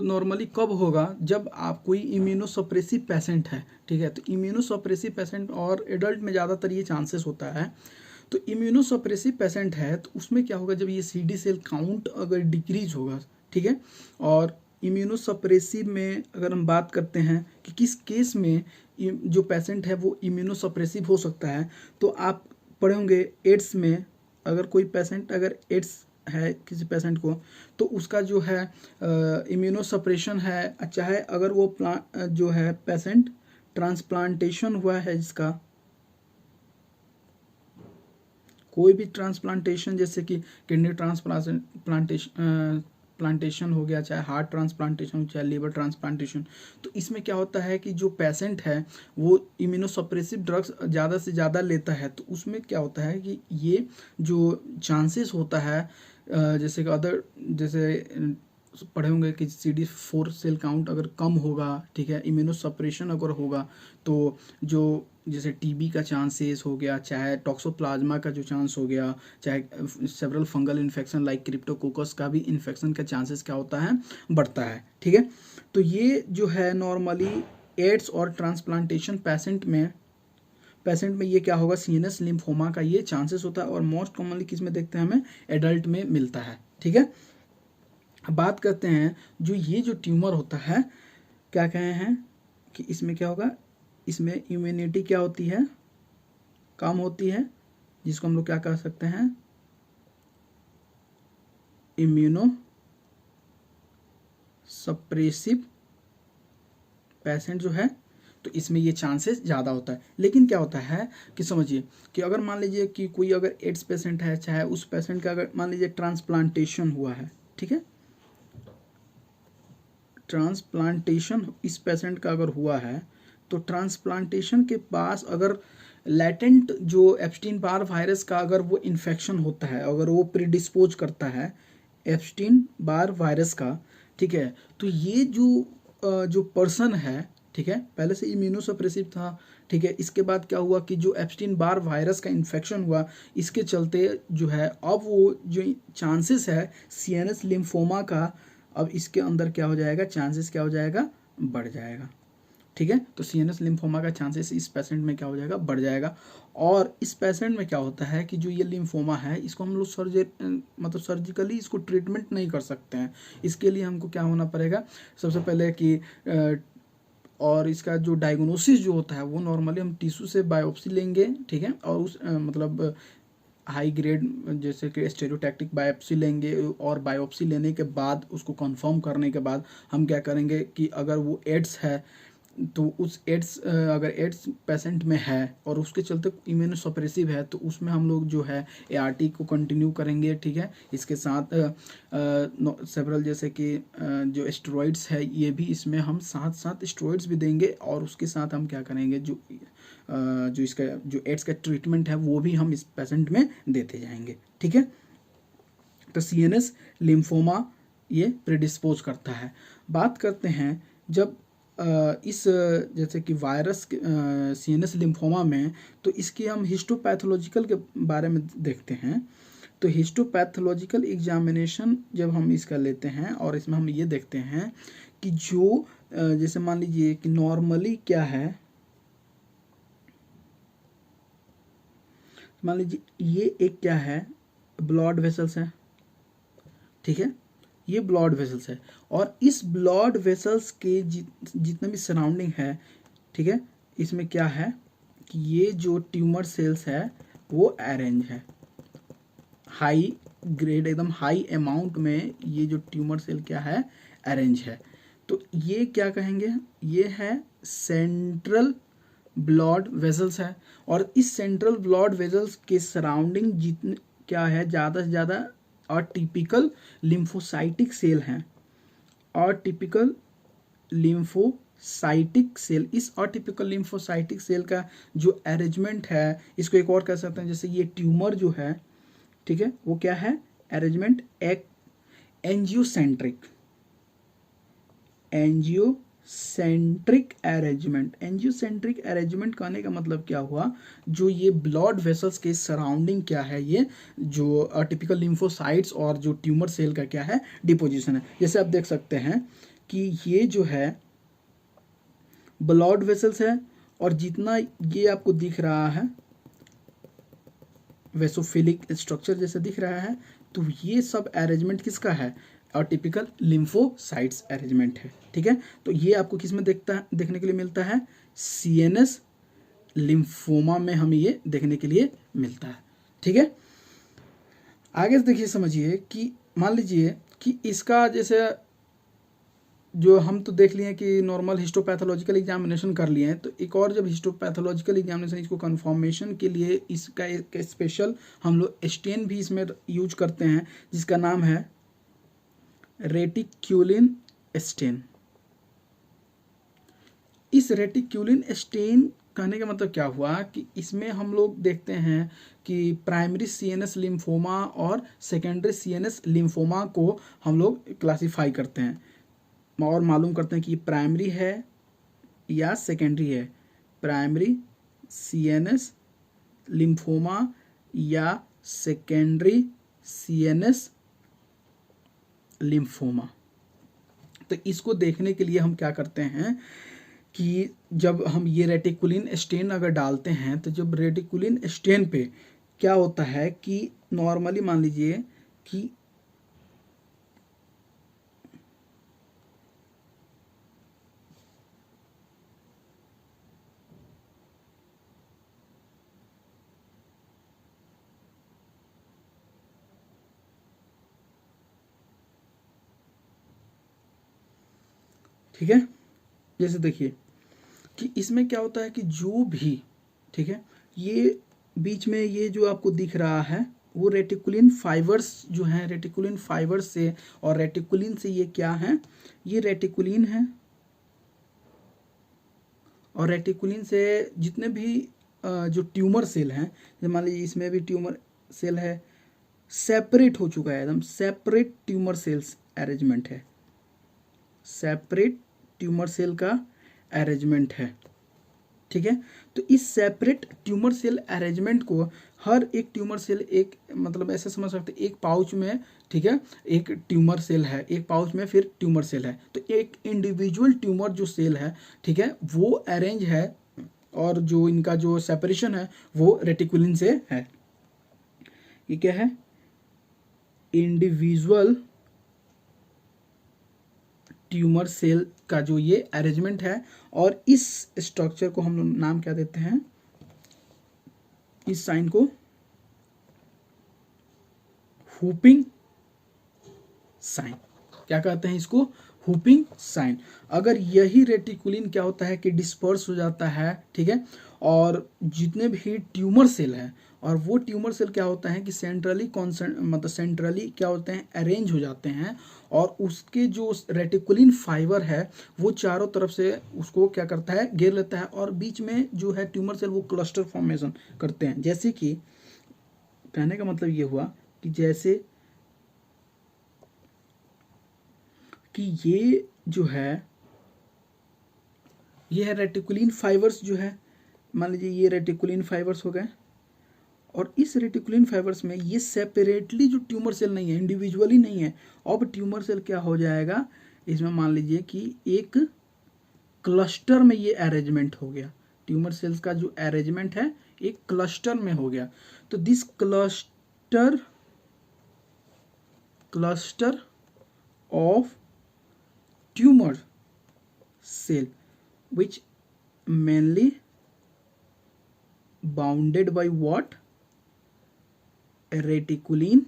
Normally कब होगा, जब आप कोई इम्यूनोसप्रेसिव पेशेंट है, ठीक है। तो इम्यूनोसप्रेसिव पेशेंट और एडल्ट में ज़्यादातर ये चांसेस होता है। तो इम्यूनोसप्रेसिव पेशेंट है तो उसमें क्या होगा, जब ये CD सेल काउंट अगर डिक्रीज होगा, ठीक है। और इम्यूनोसप्रेसिव में अगर हम बात करते हैं कि किस केस में जो पेशेंट है वो इम्यूनोसप्रेसिव हो सकता है, तो आप पढ़े होंगे एड्स में, अगर कोई पेशेंट अगर एड्स है किसी पेशेंट को, तो उसका जो है इम्यूनोसप्रेशन है, चाहे अगर वो जो है पेशेंट ट्रांसप्लांटेशन हुआ है, जिसका कोई भी ट्रांसप्लांटेशन, जैसे कि किडनी ट्रांसप्लांटेशन हो गया, चाहे हार्ट ट्रांसप्लांटेशन हो, चाहे लीवर ट्रांसप्लांटेशन, तो इसमें क्या होता है कि जो पेशेंट है वो इम्यूनोसप्रेसिव ड्रग्स ज़्यादा से ज़्यादा लेता है, तो उसमें क्या होता है कि ये जो चांसेस होता है, जैसे कि अदर, जैसे पढ़े होंगे कि CD4 सेल काउंट अगर कम होगा, ठीक है, इम्यूनोसप्रेशन अगर होगा, तो जो जैसे TB का चांसेस हो गया, चाहे टॉक्सोप्लाज्मा का जो चांस हो गया, चाहे several fungal infection like Cryptococcus का भी इन्फेक्शन का चांसेस क्या होता है, बढ़ता है, ठीक है। तो ये जो है नॉर्मली एड्स और ट्रांसप्लांटेशन पेशेंट में ये क्या होगा, CNS लिम्फोमा का ये चांसेस होता है, और मोस्ट कॉमनली किस में देखते हैं, हमें एडल्ट में मिलता है, ठीक है। अब बात करते हैं जो ये जो ट्यूमर होता है, क्या कहे हैं कि इसमें क्या होगा, इसमें इम्यूनिटी क्या होती है, कम होती है, जिसको हम लोग क्या कह सकते हैं, इम्यूनो सप्रेसिव पेशेंट जो है, तो इसमें ये चांसेस ज़्यादा होता है। लेकिन क्या होता है कि समझिए कि अगर मान लीजिए कि कोई अगर एड्स पेशेंट है, चाहे उस पेशेंट का अगर मान लीजिए ट्रांसप्लांटेशन हुआ है, ठीक है, ट्रांसप्लांटेशन इस पेशेंट का अगर हुआ है, तो ट्रांसप्लांटेशन के पास अगर लैटेंट जो एप्स्टीन बार वायरस का अगर वो इन्फेक्शन होता है, अगर वो प्रीडिस्पोज करता है एप्स्टीन बार वायरस का, ठीक है, तो ये जो पर्सन है, ठीक है, पहले से इम्यूनोसप्रेसिव था, ठीक है, इसके बाद क्या हुआ कि जो एप्स्टीन बार वायरस का इन्फेक्शन हुआ, इसके चलते जो है अब वो जो चांसेस है CNS लिम्फोमा का, अब इसके अंदर क्या हो जाएगा, चांसेस क्या हो जाएगा, बढ़ जाएगा, ठीक है। तो CNS लिम्फोमा का चांसेस इस पेशेंट में क्या हो जाएगा, बढ़ जाएगा। और इस पेशेंट में क्या होता है कि जो ये लिम्फोमा है, इसको हम लोग सर्जिकली इसको ट्रीटमेंट नहीं कर सकते हैं। इसके लिए हमको क्या होना पड़ेगा, सबसे पहले कि और इसका जो डायग्नोसिस जो होता है वो नॉर्मली हम टिश्यू से बायोप्सी लेंगे, ठीक है, और उस मतलब हाई ग्रेड जैसे कि स्टेरियोटैक्टिक बायोप्सी लेंगे, और बायोप्सी लेने के बाद उसको कंफर्म करने के बाद हम क्या करेंगे कि अगर वो एड्स है, तो उस एड्स अगर एड्स पेशेंट में है और उसके चलते इम्यूनोसप्रेसिव है, तो उसमें हम लोग जो है ART को कंटिन्यू करेंगे, ठीक है। इसके साथ सेवरल जैसे कि जो स्टेरॉइड्स है, ये भी इसमें हम साथ स्टेरॉइड्स भी देंगे, और उसके साथ हम क्या करेंगे, जो इसका जो एड्स का ट्रीटमेंट है वो भी हम इस पेशेंट में देते जाएंगे, ठीक है। तो CNS लिम्फोमा ये प्रीडिस्पोज करता है। बात करते हैं जब इस जैसे कि वायरस CNS लिम्फोमा में, तो इसकी हम हिस्टोपैथोलॉजिकल के बारे में देखते हैं। तो हिस्टोपैथोलॉजिकल एग्जामिनेशन जब हम इसका लेते हैं, और इसमें हम ये देखते हैं कि जो जैसे मान लीजिए कि नॉर्मली क्या है, मान लीजिए ये एक क्या है, ब्लड वेसल्स है, ठीक है, ये ब्लड वेसल्स है, और इस ब्लड वेसल्स के जितने भी सराउंडिंग है, ठीक है, इसमें क्या है कि ये जो ट्यूमर सेल्स है वो अरेंज है हाई ग्रेड, एकदम हाई अमाउंट में ये जो ट्यूमर सेल क्या है, अरेंज है। तो ये क्या कहेंगे, ये है सेंट्रल ब्लड वेसल्स है, और इस सेंट्रल ब्लड वेसल्स के सराउंडिंग जितने क्या है, ज़्यादा से ज़्यादा अटिपिकल लिम्फोसाइटिक सेल हैं, अटिपिकल लिम्फोसाइटिक सेल। इस अटिपिकल लिम्फोसाइटिक सेल का जो अरेंजमेंट है, इसको एक और कह सकते हैं, जैसे ये ट्यूमर जो है, ठीक है, वो क्या है, अरेंजमेंट एक एंजियोसेंट्रिक अरेंजमेंट। एंजियोसेंट्रिक अरेंजमेंट कहने का मतलब क्या हुआ, जो ये ब्लड वेसल्स के सराउंडिंग क्या है, ये जो अटिपिकल लिम्फोसाइट्स और जो ट्यूमर सेल का क्या है, डिपोजिशन है। जैसे आप देख सकते हैं कि ये जो है ब्लड वेसल्स है, और जितना ये आपको दिख रहा है वेसोफिलिक स्ट्रक्चर जैसे दिख रहा है, तो ये सब अरेंजमेंट किसका है, और टिपिकल लिम्फोसाइट्स अरेंजमेंट है। ठीक है, तो ये आपको किस में देखने के लिए मिलता है, सीएनएस लिम्फोमा में हमें ये देखने के लिए मिलता है। ठीक है, आगे से देखिए, समझिए कि मान लीजिए कि इसका जैसे जो हम तो देख लिए कि नॉर्मल हिस्टोपैथोलॉजिकल एग्जामिनेशन कर लिए हैं, तो एक और जब हिस्टोपैथोलॉजिकल एग्जामिनेशन इसको कंफर्मेशन के लिए इसका एक स्पेशल हम लोग स्टेन भी इसमें यूज करते हैं, जिसका नाम है रेटिक्यूलिन स्टेन। इस रेटिक्यूलिन स्टेन कहने का मतलब क्या हुआ कि इसमें हम लोग देखते हैं कि प्राइमरी सीएनएस लिम्फोमा और सेकेंडरी सीएनएस लिम्फोमा को हम लोग क्लासीफाई करते हैं और मालूम करते हैं कि ये प्राइमरी है या सेकेंडरी है, प्राइमरी सीएनएस लिम्फोमा या सेकेंडरी सीएनएस लिम्फोमा। तो इसको देखने के लिए हम क्या करते हैं कि जब हम ये रेटिकुलिन स्टेन अगर डालते हैं, तो जब रेटिकुलिन स्टेन पे क्या होता है कि नॉर्मली मान लीजिए कि ठीक है, जैसे देखिए कि इसमें क्या होता है कि जो भी, ठीक है, ये बीच में ये जो आपको दिख रहा है वो रेटिकुलिन फाइबर्स जो हैं, रेटिकुलिन फाइबर्स से, और रेटिकुलिन से ये क्या है, ये रेटिकुलिन है, और रेटिकुलिन से जितने भी जो ट्यूमर सेल हैं, जैसे मान लीजिए इसमें भी ट्यूमर सेल है, सेपरेट हो चुका है, एकदम सेपरेट ट्यूमर सेल्स अरेंजमेंट है, सेपरेट ट्यूमर सेल का अरेंजमेंट है। ठीक है, तो इस सेपरेट ट्यूमर सेल अरेंजमेंट को हर एक ट्यूमर सेल एक, मतलब ऐसे समझ सकते हैं, एक पाउच में, ठीक है, एक ट्यूमर सेल है, एक पाउच में फिर ट्यूमर सेल है, तो एक इंडिविजुअल ट्यूमर जो सेल है, ठीक है, वो अरेंज है, और जो इनका जो सेपरेशन है वो रेटिकुलिन से है। ये क्या है, इंडिविजुअल ट्यूमर सेल का जो ये अरेंजमेंट है, और इस स्ट्रक्चर को हम लोग नाम क्या देते हैं, इस साइन को हुपिंग साइन, क्या कहते हैं इसको, हुपिंग साइन। अगर यही रेटिकुलिन क्या होता है कि डिस्पर्स हो जाता है, ठीक है, और जितने भी ट्यूमर सेल हैं, और वो ट्यूमर सेल क्या होता है कि सेंट्रली मतलब सेंट्रली क्या होते हैं, अरेंज हो जाते हैं, और उसके जो रेटिकुलिन फाइबर है वो चारों तरफ से उसको क्या करता है, घेर लेता है, और बीच में जो है ट्यूमर सेल वो क्लस्टर फॉर्मेशन करते हैं। जैसे कि कहने का मतलब ये हुआ कि जैसे कि ये जो है, ये है रेटिकुलिन फाइबर्स जो है, मान लीजिए ये रेटिकुलिन फाइबर्स हो गए, और इस रेटिकुलिन फाइबर्स में ये सेपरेटली जो ट्यूमर सेल नहीं है, इंडिविजुअली नहीं है, अब ट्यूमर सेल क्या हो जाएगा, इसमें मान लीजिए कि एक क्लस्टर में ये अरेंजमेंट हो गया, ट्यूमर सेल्स का जो अरेंजमेंट है एक क्लस्टर में हो गया। तो this cluster of tumour cell which mainly bounded by what, reticulin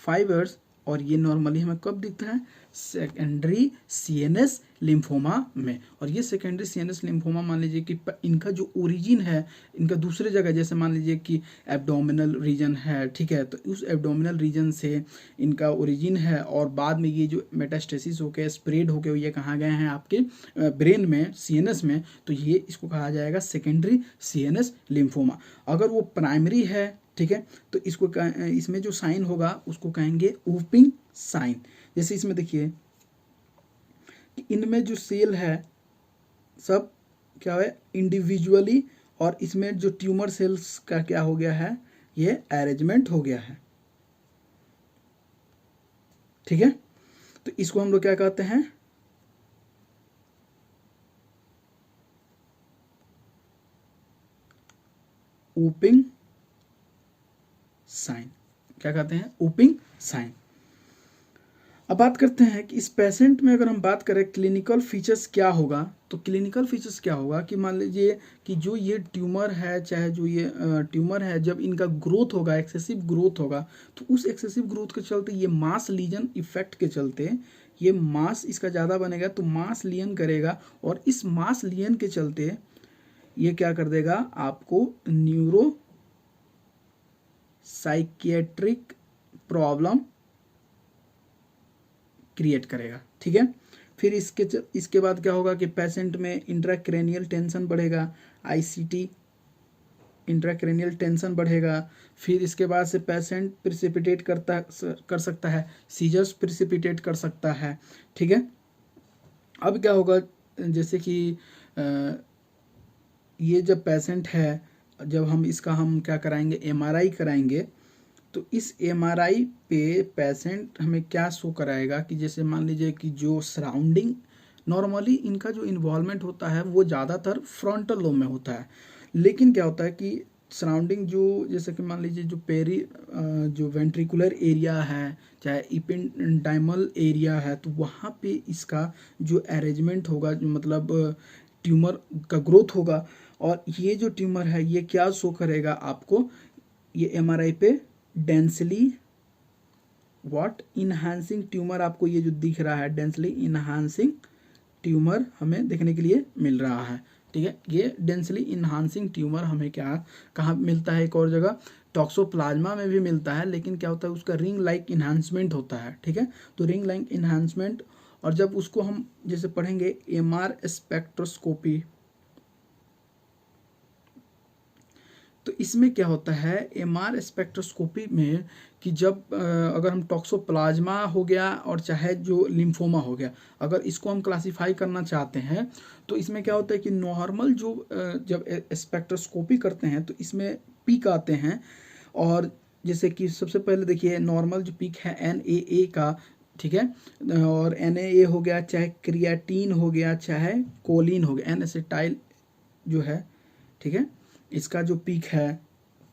fibres, और ये नॉर्मली हमें कब दिखता है, सेकेंडरी सीएनएस लिम्फोमा में। और ये सेकेंडरी सीएनएस लिम्फोमा मान लीजिए कि इनका जो ओरिजिन है, इनका दूसरे जगह, जैसे मान लीजिए कि एब्डोमिनल रीजन है, ठीक है, तो उस एब्डोमिनल रीजन से इनका ओरिजिन है, और बाद में ये जो मेटास्टेसिस होकर स्प्रेड होकर ये कहाँ गए हैं, आपके ब्रेन में, सीएनएस में, तो ये इसको कहा जाएगा सेकेंडरी सीएनएस लिम्फोमा। अगर वो प्राइमरी है, ठीक है, तो इसको इसमें जो साइन होगा उसको कहेंगे हुपिंग साइन। जैसे इसमें देखिए कि इनमें जो सेल है सब क्या है, इंडिविजुअली, और इसमें जो ट्यूमर सेल्स का क्या हो गया है, ये अरेंजमेंट हो गया है। ठीक है, तो इसको हम लोग क्या कहते हैं, ओपिंग साइन, क्या कहते हैं, ओपिंग साइन। अब बात करते हैं कि इस पेशेंट में अगर हम बात करें क्लिनिकल फीचर्स क्या होगा, तो क्लिनिकल फीचर्स क्या होगा कि मान लीजिए कि जो ये ट्यूमर है, चाहे जो ये ट्यूमर है, जब इनका ग्रोथ होगा, एक्सेसिव ग्रोथ होगा, तो उस एक्सेसिव ग्रोथ के चलते, ये मास लीजन इफेक्ट के चलते, ये मास इसका ज़्यादा बनेगा तो मास लियन करेगा, और इस मास लियन के चलते ये क्या कर देगा, आपको न्यूरो साइकियाट्रिक प्रॉब्लम क्रिएट करेगा। ठीक है, फिर इसके बाद क्या होगा कि पेशेंट में इंट्राक्रैनियल टेंशन बढ़ेगा, आईसीटी इंट्राक्रैनियल टेंशन बढ़ेगा। फिर इसके बाद से पेशेंट प्रिसिपिटेट कर सकता है, सीजर्स प्रिसिपिटेट कर सकता है। ठीक है, अब क्या होगा, जैसे कि ये जब पेशेंट है, जब हम क्या कराएंगे, एमआरआई कराएंगे, तो इस एमआरआई पे पेशेंट हमें क्या शो कराएगा कि जैसे मान लीजिए कि जो सराउंडिंग, नॉर्मली इनका जो इन्वॉल्वमेंट होता है वो ज़्यादातर फ्रंटल लोब में होता है, लेकिन क्या होता है कि सराउंडिंग जो, जैसे कि मान लीजिए जो वेंट्रिकुलर एरिया है, चाहे इपेंडाइमल एरिया है, तो वहाँ पे इसका जो अरेंजमेंट होगा, जो मतलब ट्यूमर का ग्रोथ होगा, और ये जो ट्यूमर है ये क्या शो करेगा आपको, ये एमआरआई पे डेंसली व्हाट इनहांसिंग ट्यूमर, आपको ये जो दिख रहा है डेंसली इनहांसिंग ट्यूमर हमें देखने के लिए मिल रहा है। ठीक है, ये डेंसली इनहांसिंग ट्यूमर हमें कहाँ मिलता है, एक और जगह टॉक्सोप्लाज्मा में भी मिलता है, लेकिन क्या होता है, उसका रिंग लाइक इन्हांसमेंट होता है। ठीक है, तो रिंग लाइक इन्हांसमेंट, और जब उसको हम जैसे पढ़ेंगे एमआर स्पेक्ट्रोस्कोपी, तो इसमें क्या होता है, एमआर स्पेक्ट्रोस्कोपी में कि जब अगर हम टॉक्सोप्लाज्मा हो गया और चाहे जो लिम्फोमा हो गया, अगर इसको हम क्लासिफाई करना चाहते हैं, तो इसमें क्या होता है कि नॉर्मल जो जब स्पेक्ट्रोस्कोपी करते हैं तो इसमें पीक आते हैं, और जैसे कि सबसे पहले देखिए नॉर्मल जो पीक है NAA का, ठीक है, और NAA हो गया, चाहे क्रिएटिन हो गया, चाहे कोलिन हो गया, N-एसिटाइल जो है, ठीक है, इसका जो पीक है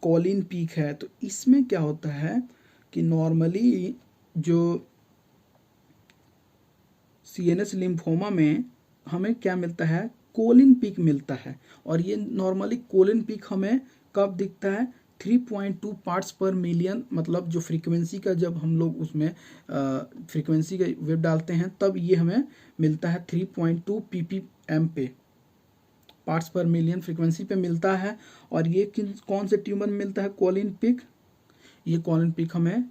कोलिन पीक है, तो इसमें क्या होता है कि नॉर्मली जो CNS लिम्फोमा में हमें क्या मिलता है, कोलिन पीक मिलता है, और ये नॉर्मली कोलिन पीक हमें कब दिखता है, 3.2 पार्ट्स पर मिलियन, मतलब जो फ्रीक्वेंसी का, जब हम लोग उसमें फ्रीक्वेंसी का वेव डालते हैं तब ये हमें मिलता है 3.2 ppm पे, पार्ट्स पर मिलियन फ्रीक्वेंसी पे मिलता है। और ये कौन से ट्यूमर में मिलता है, कोलिन पिक, ये कोलिन पिक हमें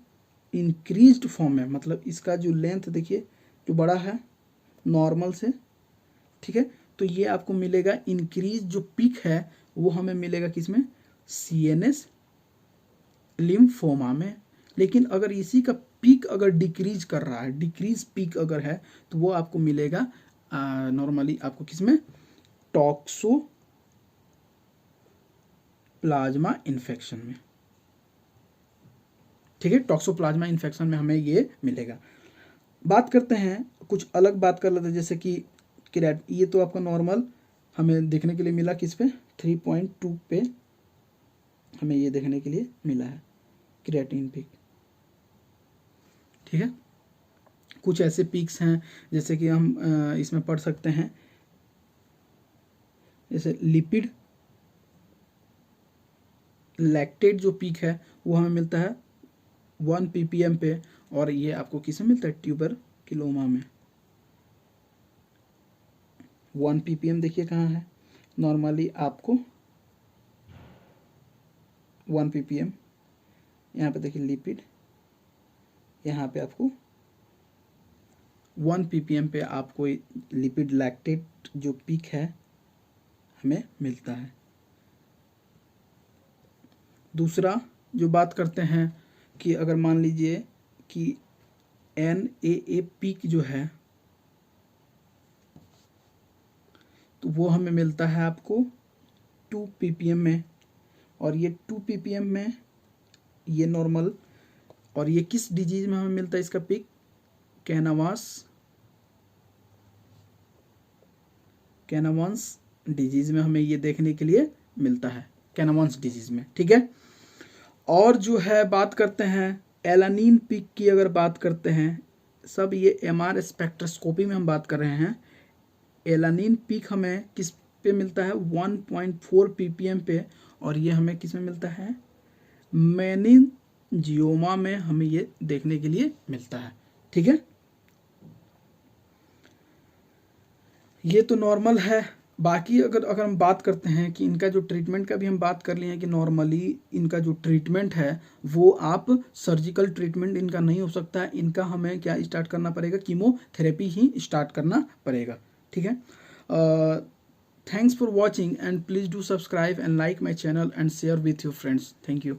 इंक्रीज्ड फॉर्म में, मतलब इसका जो लेंथ देखिए जो बड़ा है नॉर्मल से, ठीक है, तो ये आपको मिलेगा इंक्रीज, जो पिक है वो हमें मिलेगा किसमें, CNS लिम्फोमा में। लेकिन अगर इसी का पीक अगर डिक्रीज कर रहा है, डिक्रीज पीक अगर है, तो वो आपको मिलेगा नॉर्मली आपको किसमें, टॉक्सोप्लाज्मा इन्फेक्शन में। ठीक है, टॉक्सोप्लाज्मा इन्फेक्शन में हमें ये मिलेगा। बात करते हैं, कुछ अलग बात कर लेते हैं, जैसे कि ये तो आपका नॉर्मल हमें देखने के लिए मिला किस पे, 3.2 पे हमें ये देखने के लिए मिला है क्रिएटिन पीक। ठीक है, कुछ ऐसे पीक्स हैं जैसे कि हम इसमें पढ़ सकते हैं, जैसे लिपिड लैक्टेट जो पीक है वो हमें मिलता है 1 ppm पे, और ये आपको किसमें मिलता है, ट्यूबरक्लोमा में 1 ppm। देखिए कहाँ है, नॉर्मली आपको 1 ppm, यहाँ पे देखिए लिपिड, यहाँ पे आपको 1 ppm पे आपको लिपिड लैक्टेट जो पीक है हमें मिलता है। दूसरा जो बात करते हैं कि अगर मान लीजिए कि NAA पीक जो है, तो वो हमें मिलता है आपको 2 ppm में, और ये 2 ppm में ये नॉर्मल, और ये किस डिजीज में हमें मिलता है इसका पीक, कैनावांस डिजीज में हमें ये देखने के लिए मिलता है। कैनामॉन्स डिजीज में, ठीक है। और जो है बात करते हैं एलानिन पीक की, अगर बात करते हैं सब ये एमआर स्पेक्ट्रोस्कोपी में हम बात कर रहे हैं। एलानिन पीक हमें किस पे मिलता है 1.4 ppm पे, और ये हमें किस में मिलता है मेनिनजियोमा में हमें ये देखने के लिए मिलता है, ठीक है। ये तो नॉर्मल है। बाकी अगर हम बात करते हैं कि इनका जो ट्रीटमेंट का भी हम बात कर लिए हैं कि नॉर्मली इनका जो ट्रीटमेंट है वो आप सर्जिकल ट्रीटमेंट इनका नहीं हो सकता है, इनका हमें क्या स्टार्ट करना पड़ेगा, कीमोथेरेपी ही स्टार्ट करना पड़ेगा, ठीक है। Thanks for watching and please do subscribe and like my channel and share with your friends. Thank you.